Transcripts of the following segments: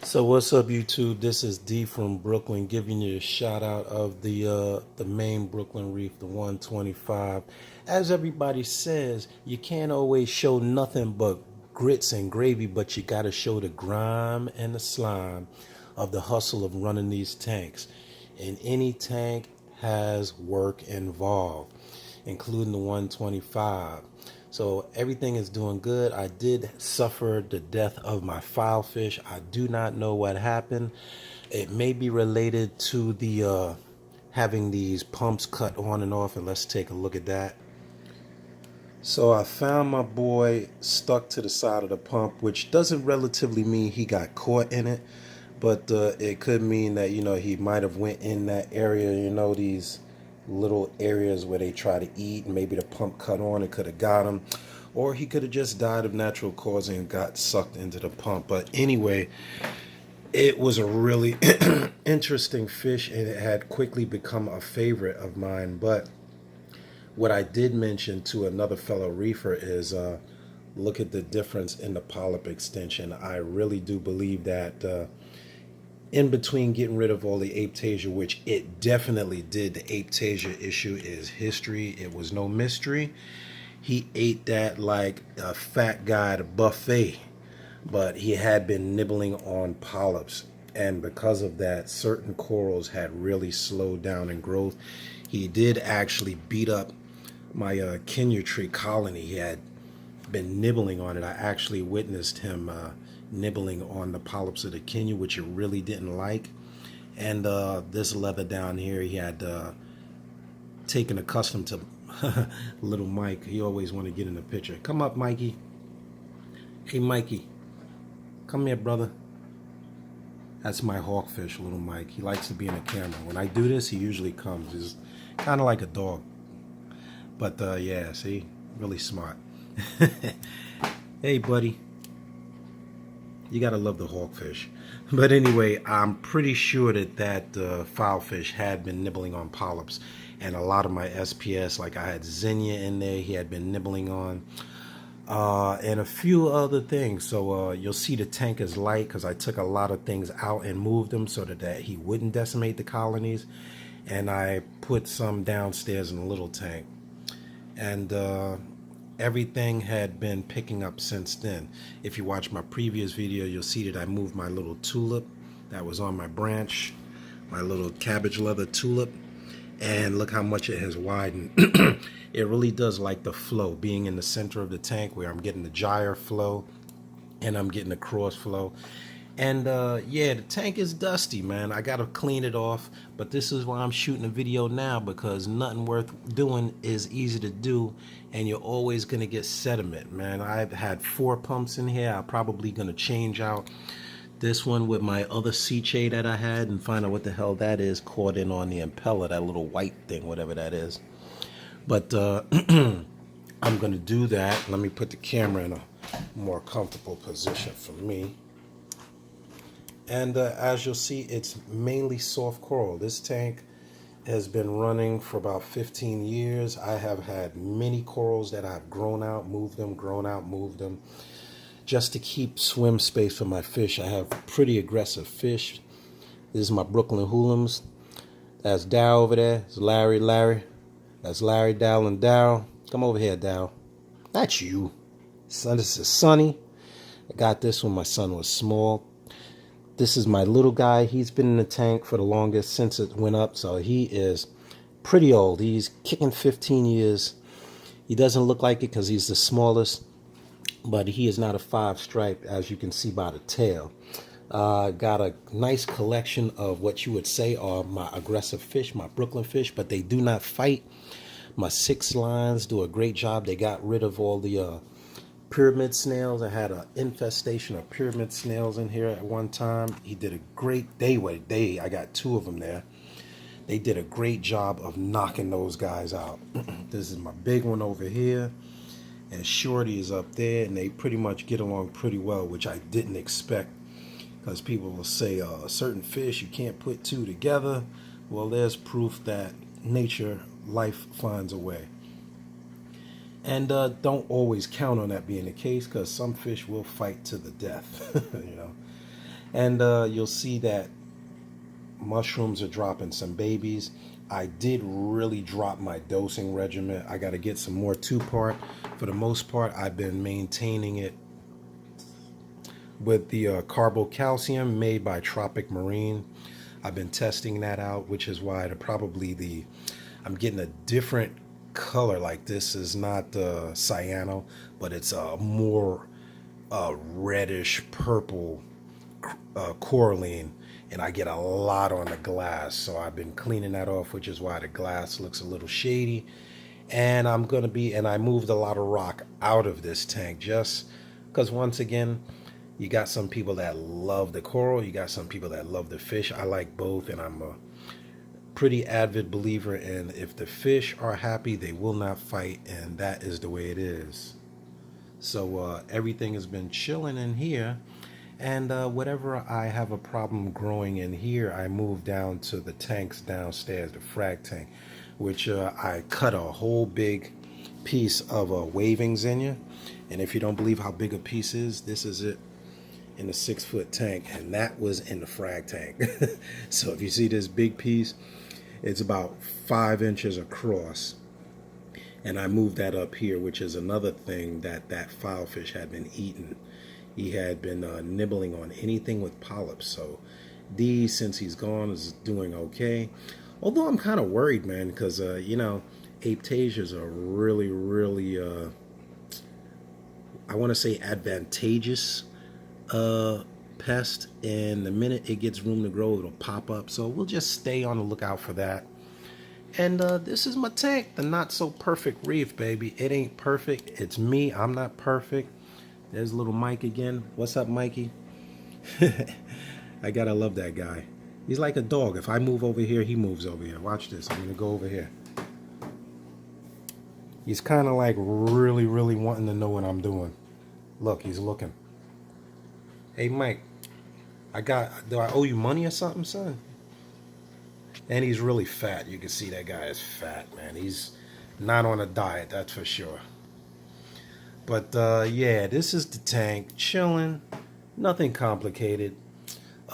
So what's up, YouTube? This is D from Brooklyn, giving you a shout out of the main Brooklyn Reef, the 125. As everybody says, you can't always show nothing but grits and gravy, but you got to show the grime and the slime of the hustle of running these tanks. And any tank has work involved, including the 125. So everything is doing good. I did suffer the death of my filefish. I do not know what happened. It may be related to the having these pumps cut on and off, and let's take a look at that. So I found my boy stuck to the side of the pump, which doesn't relatively mean he got caught in it, but it could mean that, he might have went in that area, these little areas where they try to eat, and maybe the pump cut on, it could have got him, or he could have just died of natural causes and got sucked into the pump. But anyway, it was a really interesting fish, and it had quickly become a favorite of mine. But what I did mention to another fellow reefer is look at the difference in the polyp extension. I really do believe that in between getting rid of all the aptasia, which it definitely did, the aptasia issue is history. It was no mystery. He ate that like a fat guy at a buffet, but he had been nibbling on polyps. And because of that, certain corals had really slowed down in growth. He did actually beat up my Kenya tree colony. He had been nibbling on it. I actually witnessed him nibbling on the polyps of the Kenya, which he really didn't like. And this leather down here, he had taken accustomed to little Mike. He always want to get in the picture. Come up, Mikey. Hey, Mikey. Come here, brother. That's my hawkfish, little Mike. He likes to be in the camera. When I do this, he usually comes. He's kind of like a dog. But yeah, see? Really smart. Hey, buddy. You gotta love the hawkfish. But anyway, I'm pretty sure that filefish had been nibbling on polyps, and a lot of my SPS, like I had Xenia in there, he had been nibbling on, and a few other things. So you'll see the tank is light because I took a lot of things out and moved them so that he wouldn't decimate the colonies, and I put some downstairs in a little tank, and everything had been picking up since then. If you watch my previous video, you'll see that I moved my little tulip that was on my branch, my little cabbage leather tulip, and look how much it has widened. It really does like the flow, being in the center of the tank where I'm getting the gyre flow and I'm getting the cross flow. And yeah, the tank is dusty, man. I gotta clean it off, but this is why I'm shooting a video now, because nothing worth doing is easy to do, and you're always gonna get sediment, man. I've had 4 pumps in here. I'm probably gonna change out this one with my other Ceche that I had and find out what the hell that is caught in on the impeller, that little white thing, whatever that is. But I'm gonna do that. Let me put the camera in a more comfortable position for me. And as you'll see, it's mainly soft coral. This tank has been running for about 15 years. I have had many corals that I've grown out, moved them, grown out, moved them, just to keep swim space for my fish. I have pretty aggressive fish. This is my Brooklyn Hoolums. That's Dow over there. It's Larry. That's Larry, Dow, and Dow. Come over here, Dow. That's you. Son, this is Sonny. I got this when my son was small. This is my little guy. He's been in the tank for the longest since it went up, so he is pretty old. He's kicking 15 years. He doesn't look like it because he's the smallest, but he is not a 5-stripe, as you can see by the tail. Got a nice collection of what you would say are my aggressive fish, my Brooklyn fish, but they do not fight. My 6 lines do a great job. They got rid of all the pyramid snails. I had an infestation of pyramid snails in here at one time. He did a great day. I got 2 of them there. They did a great job of knocking those guys out. This is my big one over here, and Shorty is up there, and they pretty much get along pretty well, which I didn't expect, because people will say certain fish you can't put 2 together. Well, there's proof that nature, life finds a way. And don't always count on that being the case, because some fish will fight to the death, you know. And you'll see that mushrooms are dropping some babies. I did really drop my dosing regimen. I got to get some more two-part. For the most part, I've been maintaining it with the carbocalcium made by Tropic Marine. I've been testing that out, which is why I'm getting a different color. Like, this is not cyano, but it's a more reddish purple coralline, and I get a lot on the glass. So I've been cleaning that off, which is why the glass looks a little shady. And I moved a lot of rock out of this tank just because, once again, you got some people that love the coral, you got some people that love the fish. I like both, and I'm a pretty avid believer in, if the fish are happy, they will not fight, and that is the way it is. So everything has been chilling in here, and whatever I have a problem growing in here, I move down to the tanks downstairs, the frag tank, which I cut a whole big piece of waving zinnia. And if you don't believe how big a piece is, this is it in a 6-foot tank, and that was in the frag tank. So if you see this big piece, it's about 5 inches across, and I moved that up here, which is another thing that filefish had been eating. He had been nibbling on anything with polyps. So D, since he's gone, is doing okay. Although I'm kind of worried, man, because aptasias are really, really, I want to say, advantageous pest, and the minute it gets room to grow, it'll pop up. So we'll just stay on the lookout for that. And this is my tank, the not so perfect reef, baby. It ain't perfect. It's me. I'm not perfect. There's little Mike again. What's up, Mikey? I gotta love that guy. He's like a dog. If I move over here, he moves over here. Watch this. I'm gonna go over here. He's kind of like really, really wanting to know what I'm doing. Look, he's looking. Hey, Mike, do I owe you money or something, son? And he's really fat. You can see that guy is fat, man. He's not on a diet, that's for sure. But yeah, this is the tank, chilling, nothing complicated.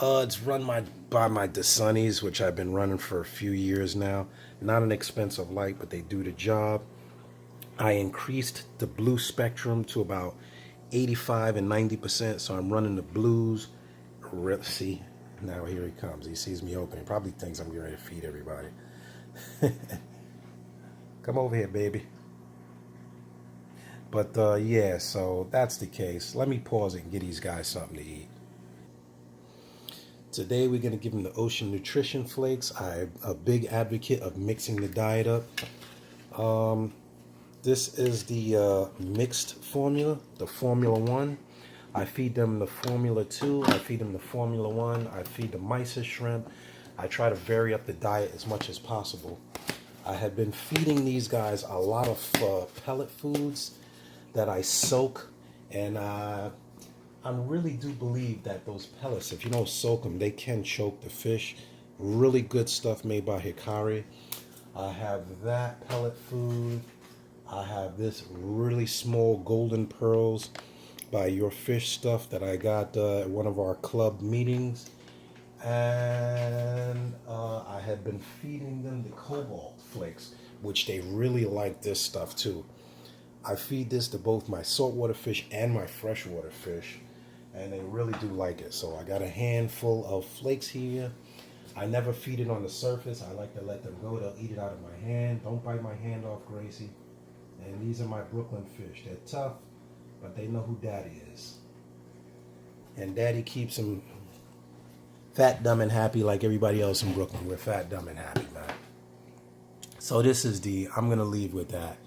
It's run by my DeSunnies, which I've been running for a few years now. Not an expensive light, but they do the job. I increased the blue spectrum to about 85 and 90%, so I'm running the blues. See, now here he comes. He sees me open. He probably thinks I'm getting ready to feed everybody. Come over here, baby. But yeah, so that's the case. Let me pause it and get these guys something to eat. Today we're going to give them the Ocean Nutrition Flakes. I'm a big advocate of mixing the diet up. This is the mixed formula, the Formula 1. I feed them the Formula 2. I feed them the Formula 1. I feed the mysis shrimp. I try to vary up the diet as much as possible. I have been feeding these guys a lot of pellet foods that I soak, and I really do believe that those pellets, if you don't soak them, they can choke the fish. Really good stuff made by Hikari. I have that pellet food. I have this really small golden pearls by Your Fish stuff that I got at one of our club meetings. And I have been feeding them the cobalt flakes, which they really like this stuff too. I feed this to both my saltwater fish and my freshwater fish, and they really do like it. So I got a handful of flakes here. I never feed it on the surface. I like to let them go. They'll eat it out of my hand. Don't bite my hand off, Gracie. And these are my Brooklyn fish. They're tough, but they know who Daddy is. And Daddy keeps them fat, dumb, and happy like everybody else in Brooklyn. We're fat, dumb, and happy, man. So this is I'm going to leave with that.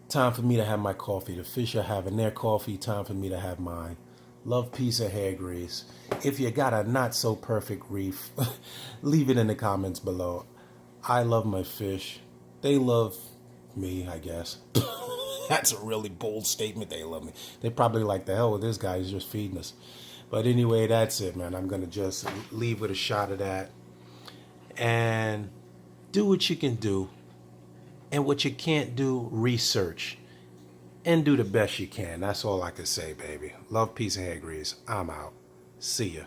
Time for me to have my coffee. The fish are having their coffee. Time for me to have mine. Love, peace, and hair grease. If you got a not so perfect reef, leave it in the comments below. I love my fish. They love me, I guess. That's a really bold statement. They love me. They probably like, the hell with this guy. He's just feeding us. But anyway, that's it, man. I'm going to just leave with a shot of that. And do what you can do. And what you can't do, research. And do the best you can. That's all I can say, baby. Love, peace, and hair grease. I'm out. See ya.